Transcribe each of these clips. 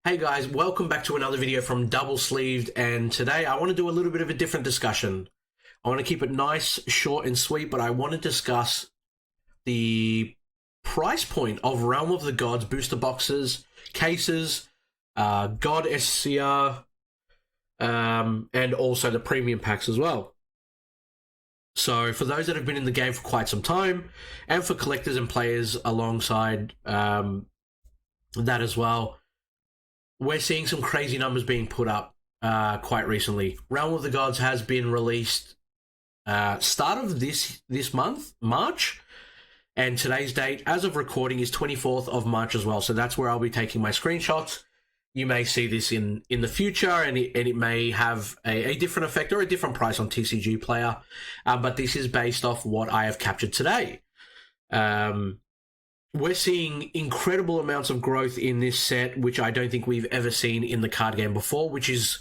Hey guys, welcome back to another video from Double Sleeved, and today I want to do a little bit of a different discussion. I want to keep it nice, short and sweet, but I want to discuss the price point of Realm of the Gods booster boxes, cases, God SCR, and also the premium packs as well. So for those that have been in the game for quite some time, and for collectors and players alongside that as well, we're seeing some crazy numbers being put up quite recently. Realm of the Gods has been released start of this month, March, and today's date, as of recording, is 24th of March as well. So that's where I'll be taking my screenshots. You may see this in the future, and it may have a different effect or a different price on TCG Player, but this is based off what I have captured today. We're seeing incredible amounts of growth in this set, which I don't think we've ever seen in the card game before, which is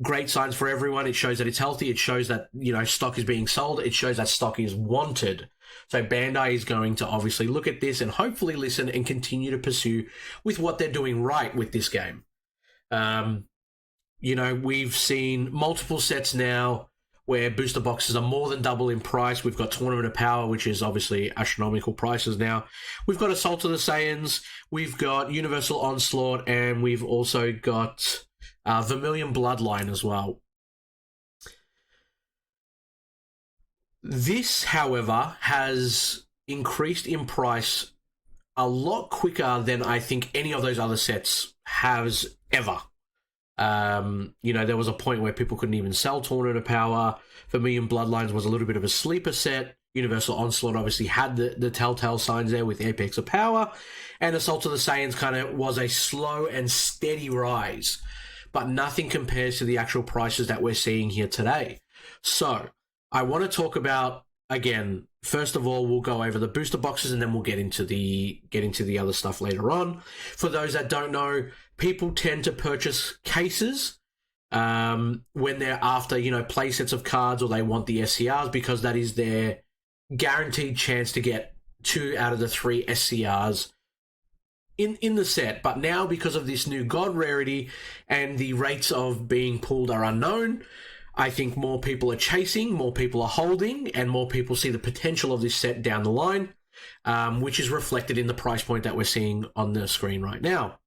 great signs for everyone. It shows that it's healthy. It shows that, stock is being sold. It shows that stock is wanted. So Bandai is going to obviously look at this and hopefully listen and continue to pursue with what they're doing right with this game. We've seen multiple sets now where booster boxes are more than double in price. We've got Tournament of Power, which is obviously astronomical prices now. We've got Assault of the Saiyans, we've got Universal Onslaught, and we've also got Vermilion Bloodline as well. This, however, has increased in price a lot quicker than I think any of those other sets has ever. There was a point where people couldn't even sell Tournament of Power. Vermilion Bloodlines was a little bit of a sleeper set. Universal Onslaught obviously had the telltale signs there with Apex of Power. And Assault of the Saiyans kind of was a slow and steady rise. But nothing compares to the actual prices that we're seeing here today. So, I want to talk about, again, first of all, we'll go over the booster boxes and then we'll get into the other stuff later on. For those that don't know, people tend to purchase cases when they're after, play sets of cards, or they want the SCRs, because that is their guaranteed chance to get 2 out of the 3 SCRs in the set. But now, because of this new God rarity and the rates of being pulled are unknown, I think more people are chasing, more people are holding, and more people see the potential of this set down the line, which is reflected in the price point that we're seeing on the screen right now.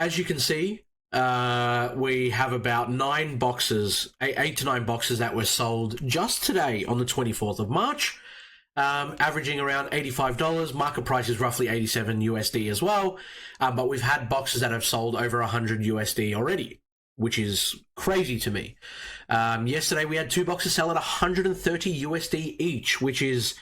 As you can see, we have about 9 boxes, 8 to 9 boxes that were sold just today on the 24th of March, averaging around $85. Market price is roughly 87 USD as well, but we've had boxes that have sold over 100 USD already, which is crazy to me. Yesterday we had 2 boxes sell at 130 USD each, which is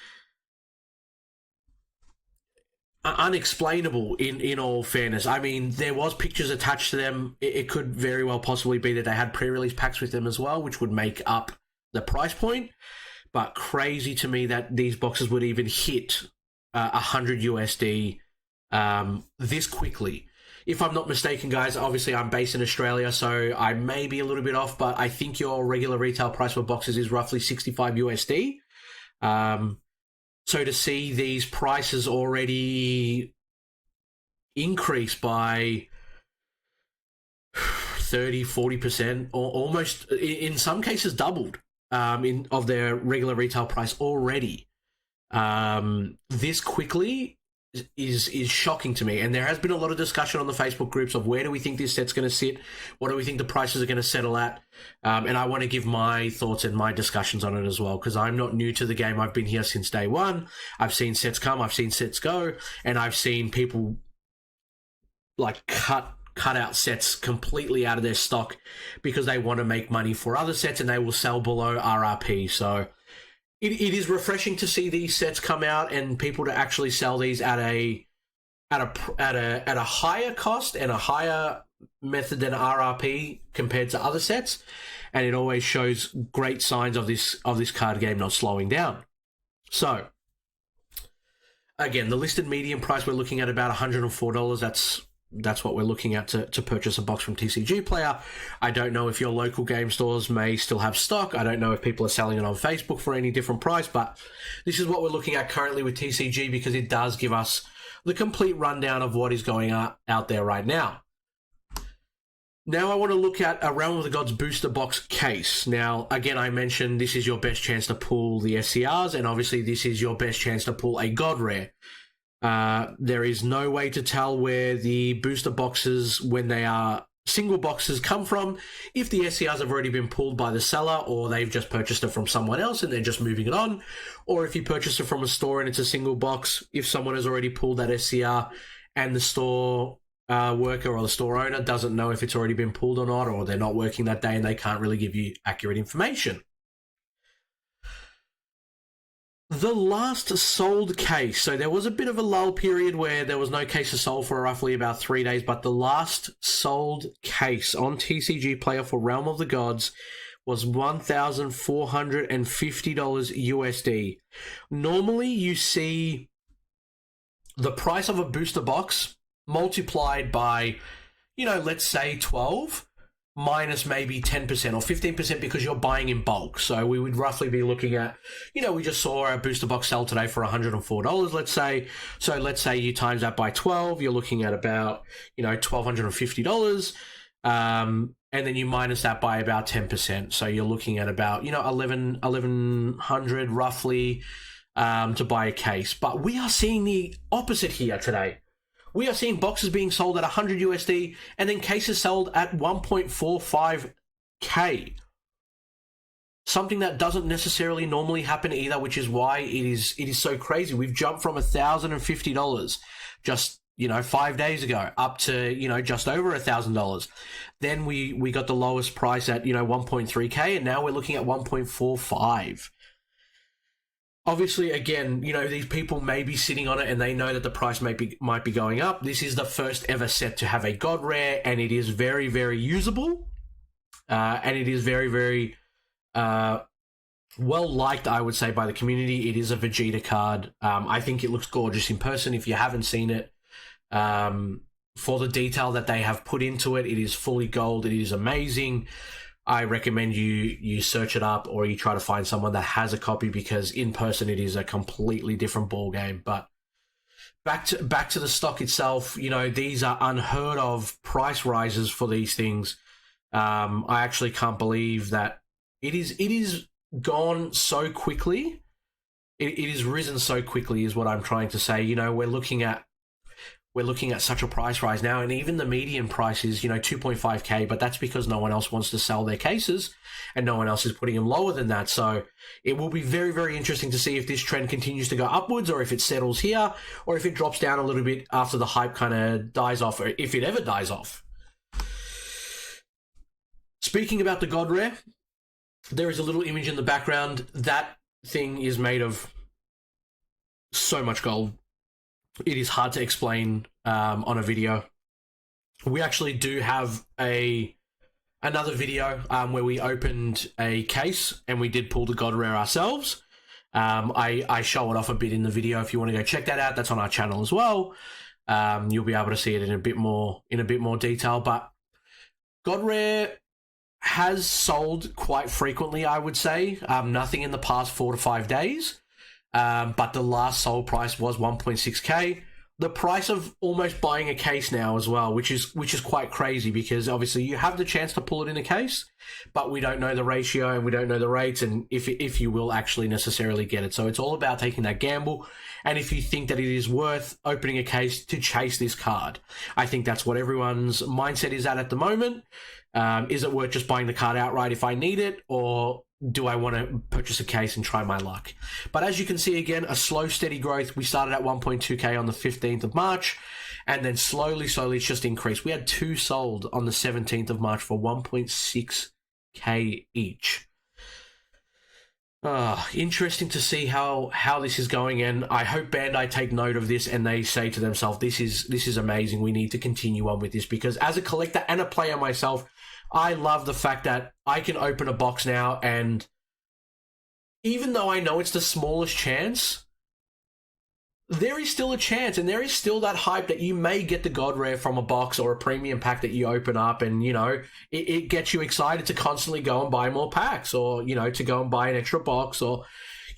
unexplainable in all fairness. I mean, there was pictures attached to them. It could very well possibly be that they had pre-release packs with them as well, which would make up the price point. But crazy to me that these boxes would even hit 100 USD this quickly. If I'm not mistaken, guys, obviously I'm based in Australia, so I may be a little bit off, but I think your regular retail price for boxes is roughly 65 USD. So to see these prices already increase by 30, 40%, or almost, in some cases, doubled of their regular retail price already, this quickly is shocking to me. And there has been a lot of discussion on the Facebook groups of where do we think this set's going to sit, what do we think the prices are going to settle at, and I want to give my thoughts and my discussions on it as well, because I'm not new to the game. I've been here since day one. I've seen sets come, I've seen sets go, and I've seen people like cut out sets completely out of their stock because they want to make money for other sets, and they will sell below RRP. So it is refreshing to see these sets come out and people to actually sell these at a higher cost and a higher method than RRP compared to other sets, and it always shows great signs of this card game not slowing down. So again, the listed median price we're looking at about $104. That's what we're looking at to purchase a box from TCG Player. I don't know if your local game stores may still have stock. I don't know if people are selling it on Facebook for any different price, but this is what we're looking at currently with TCG, because it does give us the complete rundown of what is going out there right now. Now I want to look at a Realm of the Gods booster box case. Now, again, I mentioned this is your best chance to pull the SCRs, and obviously this is your best chance to pull a God Rare. There is no way to tell where the booster boxes, when they are single boxes, come from. If the SCRs have already been pulled by the seller, or they've just purchased it from someone else and they're just moving it on, or if you purchase it from a store and it's a single box, if someone has already pulled that SCR and the store worker or the store owner doesn't know if it's already been pulled or not, or they're not working that day and they can't really give you accurate information. The last sold case, so there was a bit of a lull period where there was no cases sold for roughly about 3 days, but the last sold case on TCG Player for Realm of the Gods was $1,450 USD. Normally you see the price of a booster box multiplied by, let's say 12 minus maybe 10% or 15% because you're buying in bulk. So we would roughly be looking at, we just saw a booster box sell today for $104, let's say. So let's say you times that by 12, you're looking at about, $1,250. And then you minus that by about 10%. So you're looking at about, $1,100 roughly to buy a case. But we are seeing the opposite here today. We are seeing boxes being sold at 100 USD and then cases sold at 1.45K. Something that doesn't necessarily normally happen either, which is why it is so crazy. We've jumped from $1,050 just, 5 days ago up to, just over $1,000. Then we got the lowest price at, 1.3K, and now we're looking at 1.45. Obviously, again, these people may be sitting on it and they know that the price might be going up. This is the first ever set to have a God Rare, and it is very, very usable. And it is very, very well liked, I would say, by the community. It is a Vegeta card. I think it looks gorgeous in person. If you haven't seen it, for the detail that they have put into it, it is fully gold. It is amazing. I recommend you search it up, or you try to find someone that has a copy, because in person it is a completely different ball game. But back to the stock itself, these are unheard of price rises for these things. I actually can't believe that it is gone so quickly. It is risen so quickly, is what I'm trying to say. We're looking at such a price rise now, and even the median price is, 2.5K, but that's because no one else wants to sell their cases and no one else is putting them lower than that. So it will be very, very interesting to see if this trend continues to go upwards, or if it settles here, or if it drops down a little bit after the hype kind of dies off, or if it ever dies off. Speaking about the God Rare, there is a little image in the background. That thing is made of so much gold. It is hard to explain on a video. We actually do have another video where we opened a case and we did pull the God Rare ourselves. I show it off a bit in the video. If you want to go check that out, that's on our channel as well. You'll be able to see it in a bit more detail. But God Rare has sold quite frequently, I would say. Nothing in the past 4 to 5 days. But the last sold price was 1.6K. The price of almost buying a case now as well, which is quite crazy, because obviously you have the chance to pull it in a case, but we don't know the ratio and we don't know the rates, and if you will actually necessarily get it. So it's all about taking that gamble, and if you think that it is worth opening a case to chase this card. I think that's what everyone's mindset is at the moment. Is it worth just buying the card outright if I need it, or do I want to purchase a case and try my luck? But as you can see, again, a slow, steady growth. We started at 1.2K on the 15th of March, and then slowly it's just increased. We had 2 sold on the 17th of March for 1.6K each. Interesting to see how this is going, and I hope Bandai take note of this and they say to themselves, this is amazing. We need to continue on with this, because as a collector and a player myself, I love the fact that I can open a box now, and even though I know it's the smallest chance, there is still a chance, and there is still that hype that you may get the God Rare from a box or a premium pack that you open up, and, it gets you excited to constantly go and buy more packs, or, to go and buy an extra box, or,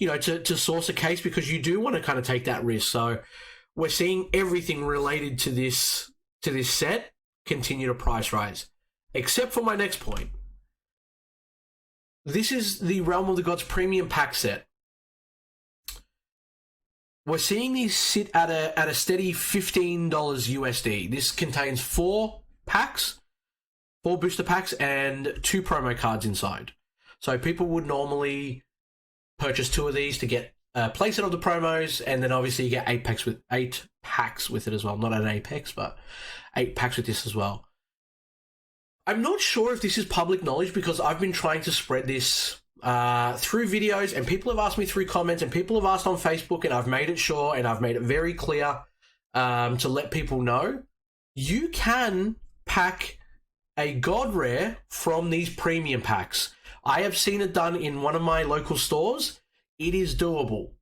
to source a case, because you do want to kind of take that risk. So we're seeing everything related to this set continue to price rise. Except for my next point. This is the Realm of the Gods premium pack set. We're seeing these sit at a steady $15 USD. This contains 4 packs, 4 booster packs, and 2 promo cards inside. So people would normally purchase 2 of these to get a playset of the promos, and then obviously you get 8 packs with it as well. Not an Apex, but 8 packs with this as well. I'm not sure if this is public knowledge because I've been trying to spread this through videos, and people have asked me through comments, and people have asked on Facebook, and I've made it sure and I've made it very clear to let people know. You can pack a God Rare from these premium packs. I have seen it done in one of my local stores. It is doable.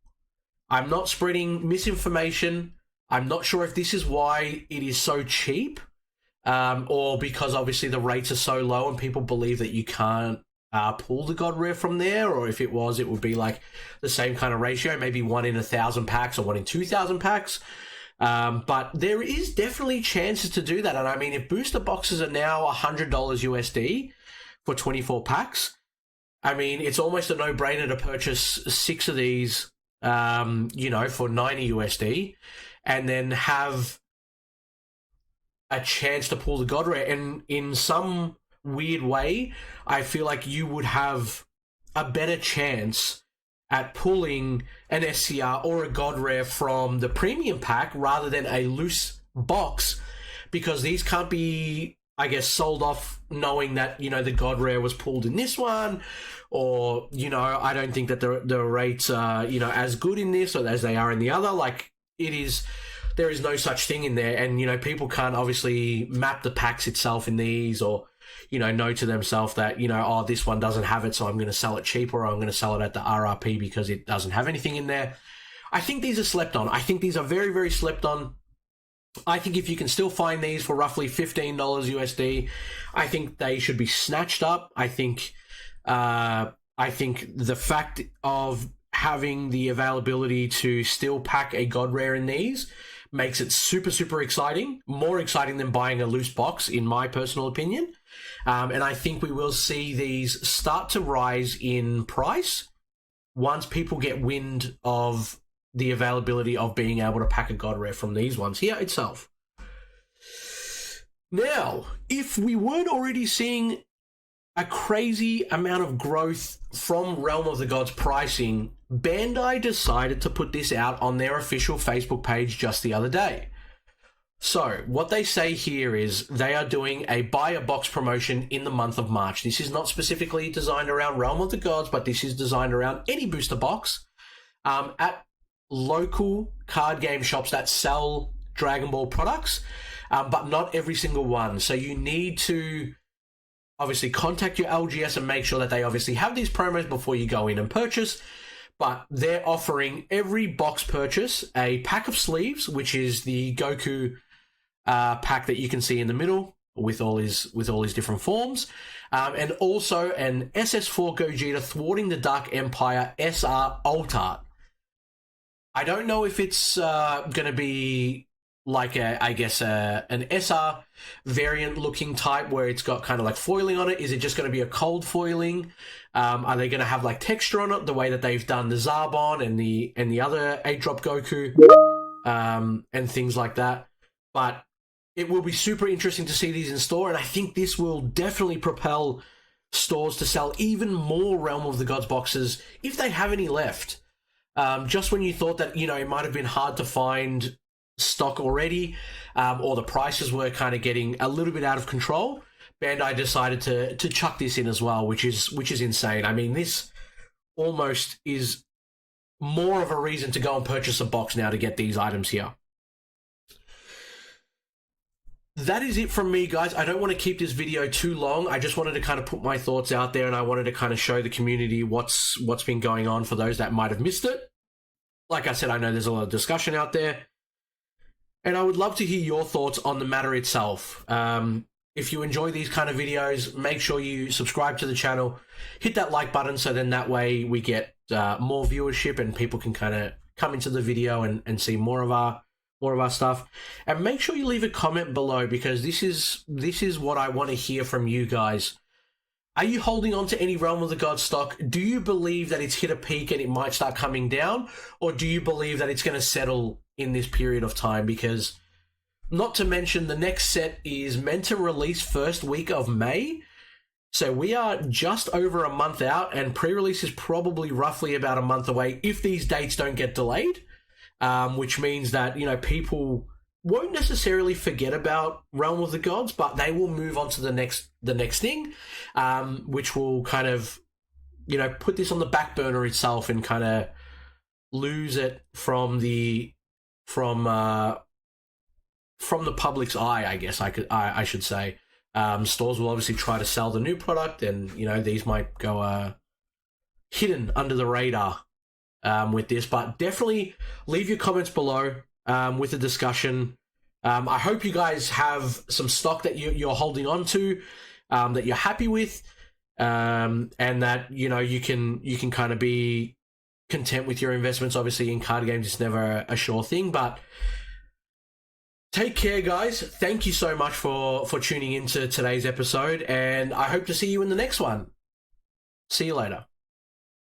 I'm not spreading misinformation. I'm not sure if this is why it is so cheap. Or because obviously the rates are so low and people believe that you can't pull the God Rare from there, or if it was, it would be like the same kind of ratio, maybe 1 in 1,000 packs or 1 in 2,000 packs. But there is definitely chances to do that. And I mean, if booster boxes are now $100 USD for 24 packs, I mean, it's almost a no-brainer to purchase 6 of these, for 90 USD, and then have a chance to pull the God Rare. And in some weird way, I feel like you would have a better chance at pulling an SCR or a God Rare from the premium pack rather than a loose box, because these can't be, I guess, sold off knowing that, the God Rare was pulled in this one, or, I don't think that the rates are, as good in this or as they are in the other. Like, there is no such thing in there, and people can't obviously map the packs itself in these, or know to themselves that this one doesn't have it, so I'm going to sell it cheaper, or I'm going to sell it at the RRP because it doesn't have anything in there. I think these are slept on. I think these are very, very slept on. I think if you can still find these for roughly $15 USD, I think they should be snatched up. I think the fact of having the availability to still pack a God Rare in these makes it super, super exciting. More exciting than buying a loose box, in my personal opinion. And I think we will see these start to rise in price once people get wind of the availability of being able to pack a God Rare from these ones here itself. Now, if we weren't already seeing a crazy amount of growth from Realm of the Gods pricing, Bandai decided to put this out on their official Facebook page just the other day. So, what they say here is they are doing a buy a box promotion in the month of March. This is not specifically designed around Realm of the Gods, but this is designed around any booster box at local card game shops that sell Dragon Ball products, but not every single one. So you need to obviously contact your LGS and make sure that they obviously have these promos before you go in and purchase. But they're offering every box purchase a pack of sleeves, which is the Goku pack that you can see in the middle with all his different forms, and also an SS4 Gogeta Thwarting the Dark Empire SR Alt Art. I don't know if it's going to be like an SR variant looking type where it's got kind of like foiling on it. Is it just going to be a cold foiling? Are they going to have like texture on it the way that they've done the Zarbon and the other 8-drop Goku and things like that? But it will be super interesting to see these in store, and I think this will definitely propel stores to sell even more Realm of the Gods boxes if they have any left. Just when you thought that, it might have been hard to find stock already, or the prices were kind of getting a little bit out of control, Bandai decided to chuck this in as well, which is insane. I mean, this almost is more of a reason to go and purchase a box now to get these items here. That is it from me, guys. I don't want to keep this video too long. I just wanted to kind of put my thoughts out there, and I wanted to kind of show the community what's been going on for those that might have missed it. Like I said, I know there's a lot of discussion out there, and I would love to hear your thoughts on the matter itself. If you enjoy these kind of videos, make sure you subscribe to the channel, hit that like button, so then that way we get more viewership and people can kind of come into the video and see more of our more of our stuff. And make sure you leave a comment below, because this is what I want to hear from you guys. Are you holding on to any Realm of the Gods stock? Do you believe that it's hit a peak and it might start coming down? Or do you believe that it's going to settle in this period of time? Because, not to mention, the next set is meant to release first week of May. So we are just over a month out, and pre-release is probably roughly about a month away if these dates don't get delayed, which means that, people won't necessarily forget about Realm of the Gods, but they will move on to the next thing, which will kind of, put this on the back burner itself and kind of lose it from the public's eye, I guess I should say. Stores will obviously try to sell the new product, and these might go hidden under the radar with this. But definitely leave your comments below with the discussion. I hope you guys have some stock that you're holding on to, that you're happy with, and that you can kind of be content with your investments. Obviously, in card games, it's never a sure thing, but take care, guys. Thank you so much for tuning into today's episode, and I hope to see you in the next one. See you later.